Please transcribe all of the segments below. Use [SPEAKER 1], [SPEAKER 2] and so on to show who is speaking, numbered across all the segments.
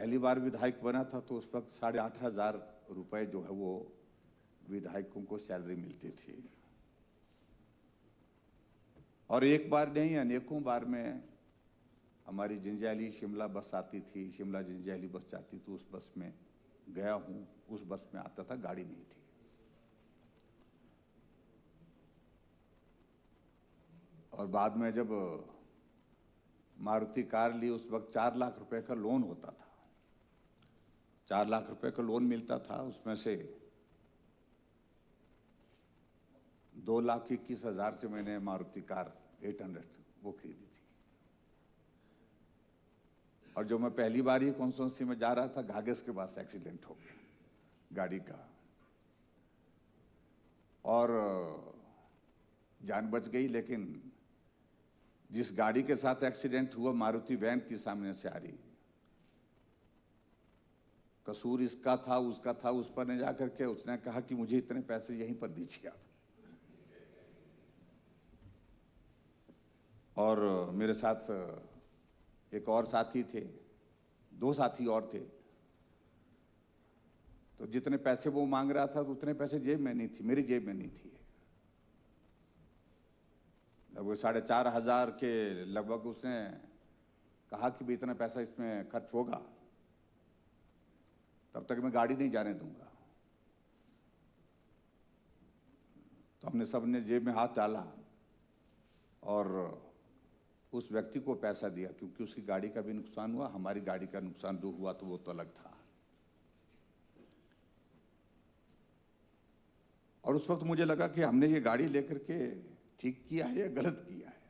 [SPEAKER 1] पहली बार विधायक बना था तो उस वक्त 8,500 रुपए जो है वो विधायकों को सैलरी मिलती थी। और एक बार नहीं अनेकों बार में हमारी जंजैहली शिमला बस आती थी, शिमला जंजैहली बस जाती तो उस बस में गया हूं, उस बस में आता था, गाड़ी नहीं थी। और बाद में जब मारुति कार ली उस वक्त 4 लाख रुपए का लोन होता था, 4 लाख रुपए का लोन मिलता था, उसमें से 2,21,000 से मैंने मारुति कार 800 वो खरीदी थी। और जो मैं पहली बार ही कॉन्स्टिट्यूंसी में जा रहा था, घाघस के पास एक्सीडेंट हो गया गाड़ी का और जान बच गई। लेकिन जिस गाड़ी के साथ एक्सीडेंट हुआ मारुति वैन थी सामने से आ रही, कसूर इसका था उसका था, उस पर ने जाकर के उसने कहा कि मुझे इतने पैसे यहीं पर दीजिए आप। और मेरे साथ एक और साथी थे, 2 साथी और थे, तो जितने पैसे वो मांग रहा था तो उतने पैसे जेब में नहीं थी, मेरी जेब में नहीं थी। लगभग 4,500 के लगभग उसने कहा कि भी इतना पैसा इसमें खर्च होगा, तब तक मैं गाड़ी नहीं जाने दूंगा। तो हमने सबने जेब में हाथ डाला और उस व्यक्ति को पैसा दिया, क्योंकि उसकी गाड़ी का भी नुकसान हुआ, हमारी गाड़ी का नुकसान जो हुआ तो वो तो अलग था। और उस वक्त मुझे लगा कि हमने ये गाड़ी लेकर के ठीक किया है या गलत किया है,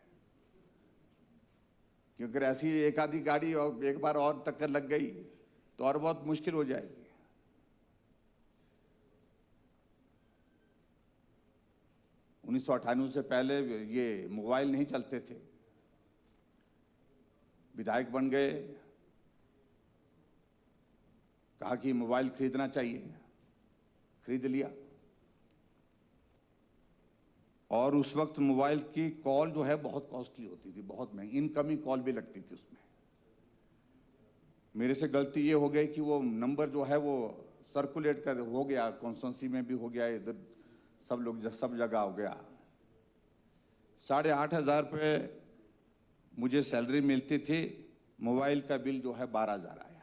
[SPEAKER 1] क्योंकि ऐसी एक आधी गाड़ी और एक बार और टक्कर लग गई तो और बहुत मुश्किल हो जाएगी। उन्नीस सौ 98 से पहले ये मोबाइल नहीं चलते थे। विधायक बन गए, कहा कि मोबाइल खरीदना चाहिए, खरीद लिया। और उस वक्त मोबाइल की कॉल जो है बहुत कॉस्टली होती थी, बहुत महंगी, इनकमिंग कॉल भी लगती थी उसमें। मेरे से गलती ये हो गई कि वो नंबर जो है वो सर्कुलेट कर हो गया, कॉन्स्टिट्यूंसी में भी हो गया, इधर सब लोग सब जगह हो गया। 8,500 रुपये मुझे सैलरी मिलती थी, मोबाइल का बिल जो है 12,000 आया।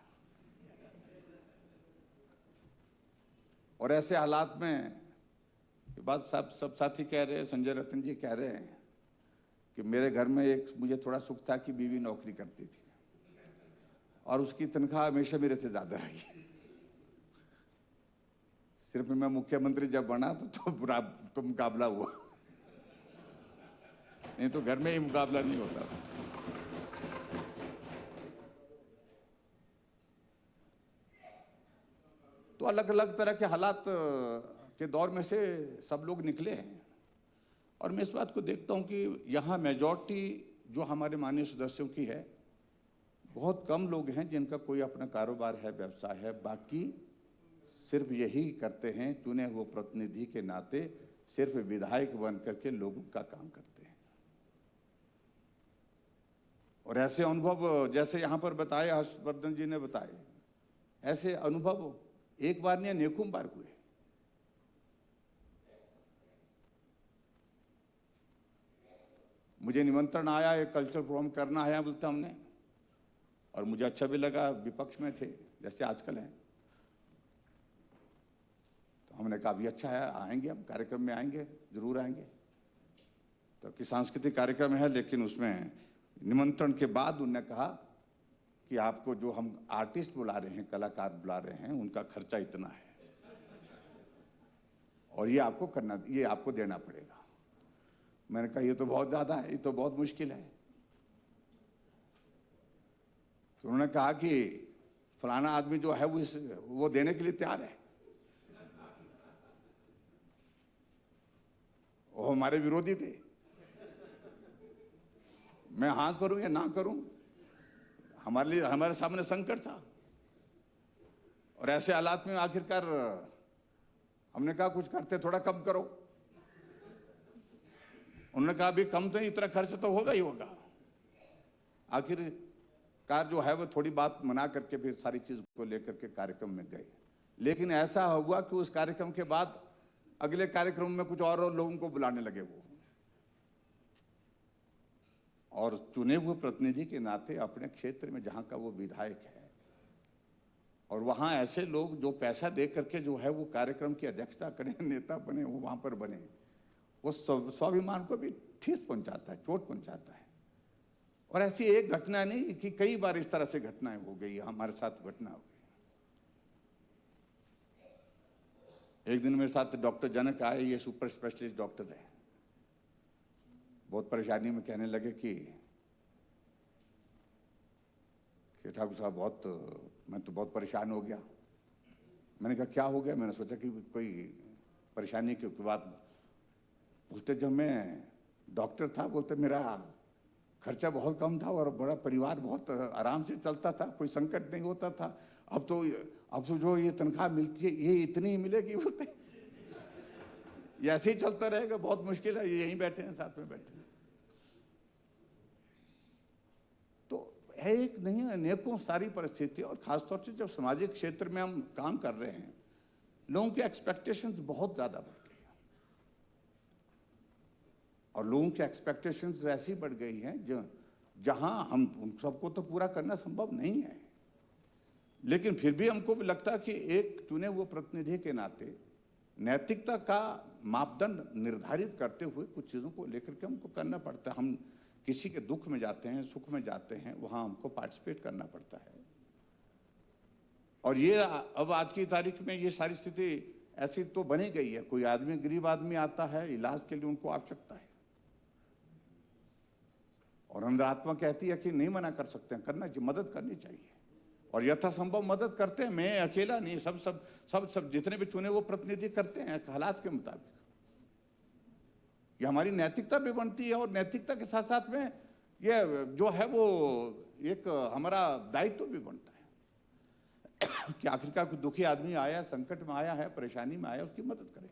[SPEAKER 1] और ऐसे हालात में ये बात सब साथी कह रहे हैं, संजय रतन जी कह रहे हैं कि मेरे घर में एक मुझे थोड़ा सुख था कि बीवी नौकरी करती थी और उसकी तनख्वाह हमेशा मेरे से ज्यादा रही। सिर्फ मैं मुख्यमंत्री जब बना तो मुकाबला हुआ, नहीं तो घर में ही मुकाबला नहीं होता था। तो अलग अलग तरह के हालात के दौर में से सब लोग निकले हैं। और मैं इस बात को देखता हूं कि यहाँ मेजॉरिटी जो हमारे माननीय सदस्यों की है, बहुत कम लोग हैं जिनका कोई अपना कारोबार है, व्यवसाय है। बाकी सिर्फ यही करते हैं, चुने हुए प्रतिनिधि के नाते सिर्फ विधायक बन करके लोगों का काम करते हैं। और ऐसे अनुभव जैसे यहां पर बताए, हर्षवर्धन जी ने बताए, ऐसे अनुभव एक बार नहीं अनेकों बार हुए। मुझे निमंत्रण आया, एक कल्चर प्रोग्राम करना है बोलते हमने, और मुझे अच्छा भी लगा, विपक्ष में थे जैसे आजकल हैं, तो हमने कहा भी अच्छा है, आएंगे, हम कार्यक्रम में आएंगे, जरूर आएंगे। तो कि सांस्कृतिक कार्यक्रम है, लेकिन उसमें निमंत्रण के बाद उन्होंने कहा कि आपको जो हम आर्टिस्ट बुला रहे हैं, कलाकार बुला रहे हैं, उनका खर्चा इतना है और ये आपको करना, ये आपको देना पड़ेगा। मैंने कहा ये तो बहुत ज्यादा है, ये तो बहुत मुश्किल है। तो उन्होंने कहा कि फलाना आदमी जो है वो देने के लिए तैयार है, वो हमारे विरोधी थे। मैं हां करूं या ना करूं, हमारे लिए, हमारे सामने संकट था। और ऐसे हालात में आखिरकार हमने कहा कुछ करते, थोड़ा कम करो। उन्होंने कहा भी कम तो, इतना खर्च तो होगा ही होगा। आखिर कार जो है वो थोड़ी बात मना करके फिर सारी चीज को लेकर के कार्यक्रम में गए। लेकिन ऐसा हुआ कि उस कार्यक्रम के बाद अगले कार्यक्रम में कुछ और लोगों को बुलाने लगे वो, और चुने हुए प्रतिनिधि के नाते अपने क्षेत्र में जहां का वो विधायक है और वहां ऐसे लोग जो पैसा दे करके जो है वो कार्यक्रम की अध्यक्षता करें, नेता बने, वो वहां पर बने, वो स्वाभिमान को भी ठेस पहुंचाता है, चोट पहुंचाता है। और ऐसी एक घटना नहीं कि कई बार इस तरह से घटनाएं हो गई, हमारे साथ घटना हो गई। एक दिन मेरे साथ डॉक्टर जनक आए, ये सुपर स्पेशलिस्ट डॉक्टर है, बहुत परेशानी में कहने लगे कि ठाकुर साहब मैं तो बहुत परेशान हो गया। मैंने कहा क्या हो गया? मैंने सोचा कि कोई परेशानी की बात। बोलते जब मैं डॉक्टर था, बोलते मेरा खर्चा बहुत कम था और बड़ा परिवार बहुत आराम से चलता था, कोई संकट नहीं होता था। अब तो जो ये तनख्वाह मिलती है ये इतनी ही मिलेगी, बोलते ये ऐसे ही चलता रहेगा, बहुत मुश्किल है। ये यहीं बैठे हैं, साथ में बैठे हैं। तो है एक नहीं, अनेकों सारी परिस्थिति, और खासतौर से जब सामाजिक क्षेत्र में हम काम कर रहे हैं, लोगों की एक्सपेक्टेशंस बहुत ज्यादा बढ़ गई है। और लोगों की एक्सपेक्टेशंस ऐसी बढ़ गई हैं जहां हम उन सबको तो पूरा करना संभव नहीं है, लेकिन फिर भी हमको भी लगता है कि एक चुने हुए प्रतिनिधि के नाते नैतिकता का मापदंड निर्धारित करते हुए कुछ चीजों को लेकर के हमको करना पड़ता है। हम किसी के दुख में जाते हैं, सुख में जाते हैं, वहां हमको पार्टिसिपेट करना पड़ता है। और ये अब आज की तारीख में ये सारी स्थिति ऐसी तो बनी गई है। कोई आदमी, गरीब आदमी आता है, इलाज के लिए उनको आवश्यकता है, और अंतरात्मा कहती है कि नहीं मना कर सकते हैं, करना चाहिए, मदद करनी चाहिए, और यथासंभव मदद करते हैं। मैं अकेला नहीं, सब जितने भी चुने वो प्रतिनिधि करते हैं हालात के मुताबिक। ये हमारी नैतिकता भी बनती है, और नैतिकता के साथ साथ में ये जो है वो एक हमारा दायित्व भी बनता है कि आखिरकार कोई दुखी आदमी आया, संकट में आया है, परेशानी में आया, उसकी मदद करें।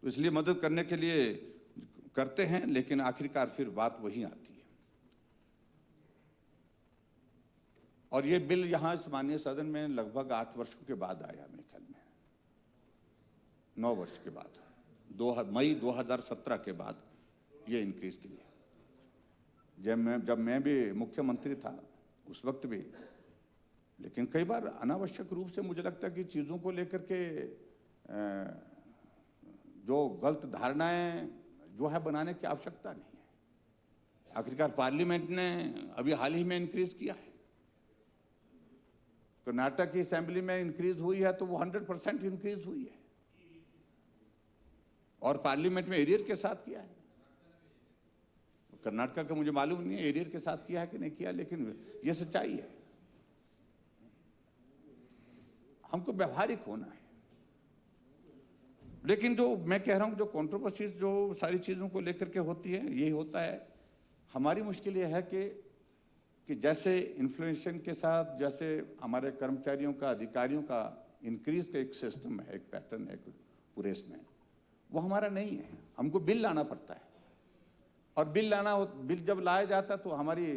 [SPEAKER 1] तो इसलिए मदद करने के लिए करते हैं, लेकिन आखिरकार फिर बात वही आती है। और ये बिल यहां माननीय सदन में लगभग 8 वर्षों के बाद आया, मेरे ख्याल में 9 वर्ष के बाद, मई 2017 के बाद ये इंक्रीज की है। जब मैं भी मुख्यमंत्री था उस वक्त भी, लेकिन कई बार अनावश्यक रूप से मुझे लगता है कि चीज़ों को लेकर के जो गलत धारणाएं जो है बनाने की आवश्यकता नहीं है। आखिरकार पार्लियामेंट ने अभी हाल ही में इंक्रीज किया है। कर्नाटक की असेंबली में इंक्रीज हुई है तो वो 100% इंक्रीज हुई है, और पार्लियामेंट में एरियर के साथ किया है। कर्नाटक का मुझे मालूम नहीं है एरियर के साथ किया है कि नहीं किया, लेकिन ये सच्चाई है। हमको व्यवहारिक होना है। लेकिन जो मैं कह रहा हूं, जो कंट्रोवर्सीज जो सारी चीजों को लेकर के होती है, यही होता है। हमारी मुश्किल ये है कि जैसे इन्फ्लेशन के साथ, जैसे हमारे कर्मचारियों का, अधिकारियों का इंक्रीज का एक सिस्टम है, एक पैटर्न है पूरे इसमें, वो हमारा नहीं है। हमको बिल लाना पड़ता है, और बिल जब लाया जाता है तो हमारी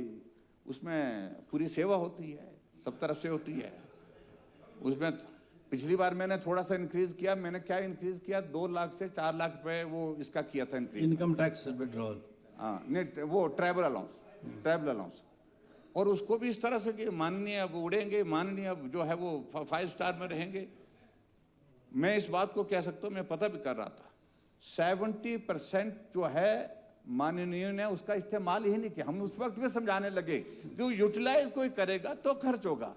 [SPEAKER 1] उसमें पूरी सेवा होती है, सब तरफ से होती है। उसमें पिछली बार मैंने थोड़ा सा इंक्रीज किया। मैंने क्या इंक्रीज किया? 2 लाख से 4 लाख रुपए वो इसका किया था इंक्रीज,
[SPEAKER 2] इनकम टैक्स विड्रॉल।
[SPEAKER 1] हाँ, नहीं वो ट्रैवल अलाउंस, और उसको भी इस तरह से कि माननीय अब उड़ेंगे, माननीय अब जो है वो 5 स्टार में रहेंगे। मैं इस बात को कह सकता हूँ, मैं पता भी कर रहा था, 70% जो है माननीय ने उसका इस्तेमाल ही नहीं किया। हम उस वक्त में समझाने लगे कि यूटिलाइज कोई करेगा तो खर्च होगा,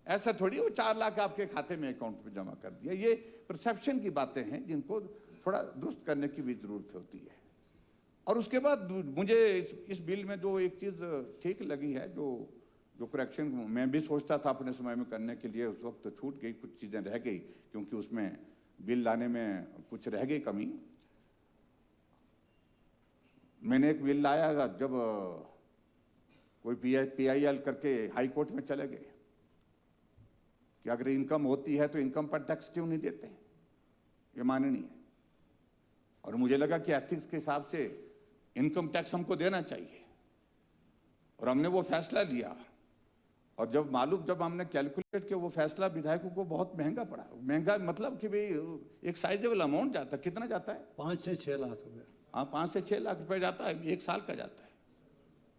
[SPEAKER 1] ऐसा थोड़ी वो 4 लाख आपके खाते में अकाउंट में जमा कर दिया। ये परसेप्शन की बातें हैं जिनको थोड़ा दुरुस्त करने की भी जरूरत होती है। और उसके बाद मुझे इस बिल में जो एक चीज ठीक लगी है, जो करेक्शन मैं भी सोचता था अपने समय में करने के लिए, उस वक्त तो छूट गई, कुछ चीजें रह गई, क्योंकि उसमें बिल लाने में कुछ रह गई कमी। मैंने एक बिल लाया, जब कोई PIL करके हाई कोर्ट में चले गए कि अगर इनकम होती है तो इनकम पर टैक्स क्यों नहीं देते, ये माननीय है। और मुझे लगा कि एथिक्स के हिसाब से इनकम टैक्स हमको देना चाहिए, और हमने वो फैसला लिया, और जब हमने कैलकुलेट किया वो फैसला विधायकों को बहुत महंगा पड़ा। महंगा मतलब कि भाई एक साइजेबल अमाउंट जाता है। कितना जाता है?
[SPEAKER 2] 5 से 6 लाख रुपए।
[SPEAKER 1] हाँ, 5 से 6 लाख रुपए जाता है, एक साल का जाता है।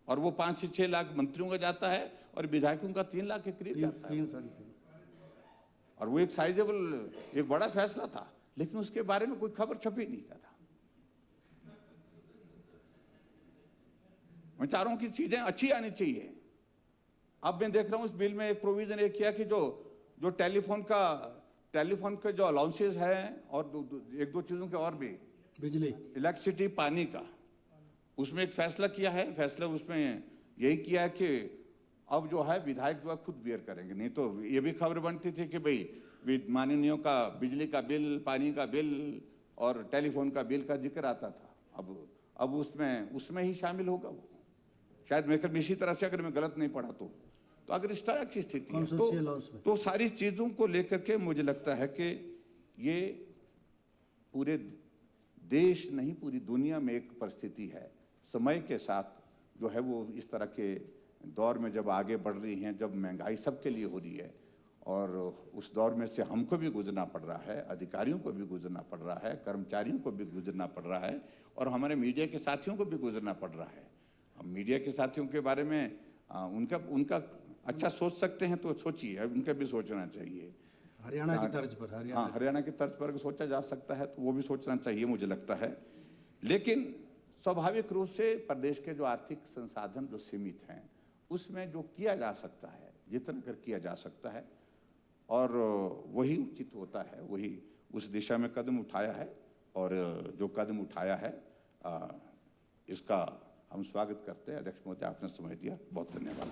[SPEAKER 1] और वो 5 से 6 लाख मंत्रियों का जाता है और विधायकों का 3 लाख के करीब जाता है।
[SPEAKER 2] 3 साढ़े 3।
[SPEAKER 1] और वो एक साइजेबल, एक बड़ा फैसला था, लेकिन उसके बारे में कोई खबर छपी नहीं था। मैं चाह रहा हूं कि चीजें अच्छी आनी चाहिए। अब मैं देख रहा हूं इस बिल में एक प्रोविजन ये किया कि जो टेलीफोन के जो अलाउंसेस हैं और एक दो चीजों के और भी,
[SPEAKER 2] बिजली,
[SPEAKER 1] इलेक्ट्रिसिटी, पानी का, उसमें एक फैसला किया है। फैसला उसमें यही किया है कि अब जो है विधायक जो है खुद बेयर करेंगे। नहीं तो ये भी खबर बनती थी कि भाई माननीयों का बिजली का बिल, पानी का बिल और टेलीफोन का बिल का जिक्र आता था। अब उसमें ही शामिल होगा वो, शायद मैं इसी तरह से, अगर मैं गलत नहीं पढ़ा तो अगर इस तरह की स्थिति है तो सारी चीजों को लेकर के मुझे लगता है कि ये पूरे देश नहीं, पूरी दुनिया में एक परिस्थिति है। समय के साथ जो है वो इस तरह के दौर में जब आगे बढ़ रही हैं, जब महंगाई सबके लिए हो रही है, और उस दौर में से हमको भी गुजरना पड़ रहा है, अधिकारियों को भी गुजरना पड़ रहा है, कर्मचारियों को भी गुजरना पड़ रहा है, और हमारे मीडिया के साथियों को भी गुजरना पड़ रहा है। हम मीडिया के साथियों के बारे में उनका अच्छा सोच सकते हैं तो सोचिए, उनका भी सोचना चाहिए।
[SPEAKER 2] हरियाणा की तर्ज पर,
[SPEAKER 1] हरियाणा की तर्ज पर सोचा जा सकता है तो वो भी सोचना चाहिए मुझे लगता है। लेकिन स्वाभाविक रूप से प्रदेश के जो आर्थिक संसाधन जो सीमित हैं, उसमें जो किया जा सकता है, जितना कर किया जा सकता है, और वही उचित होता है, वही उस दिशा में कदम उठाया है। और जो कदम उठाया है इसका हम स्वागत करते हैं। अध्यक्ष महोदय, आपने समय दिया, बहुत धन्यवाद।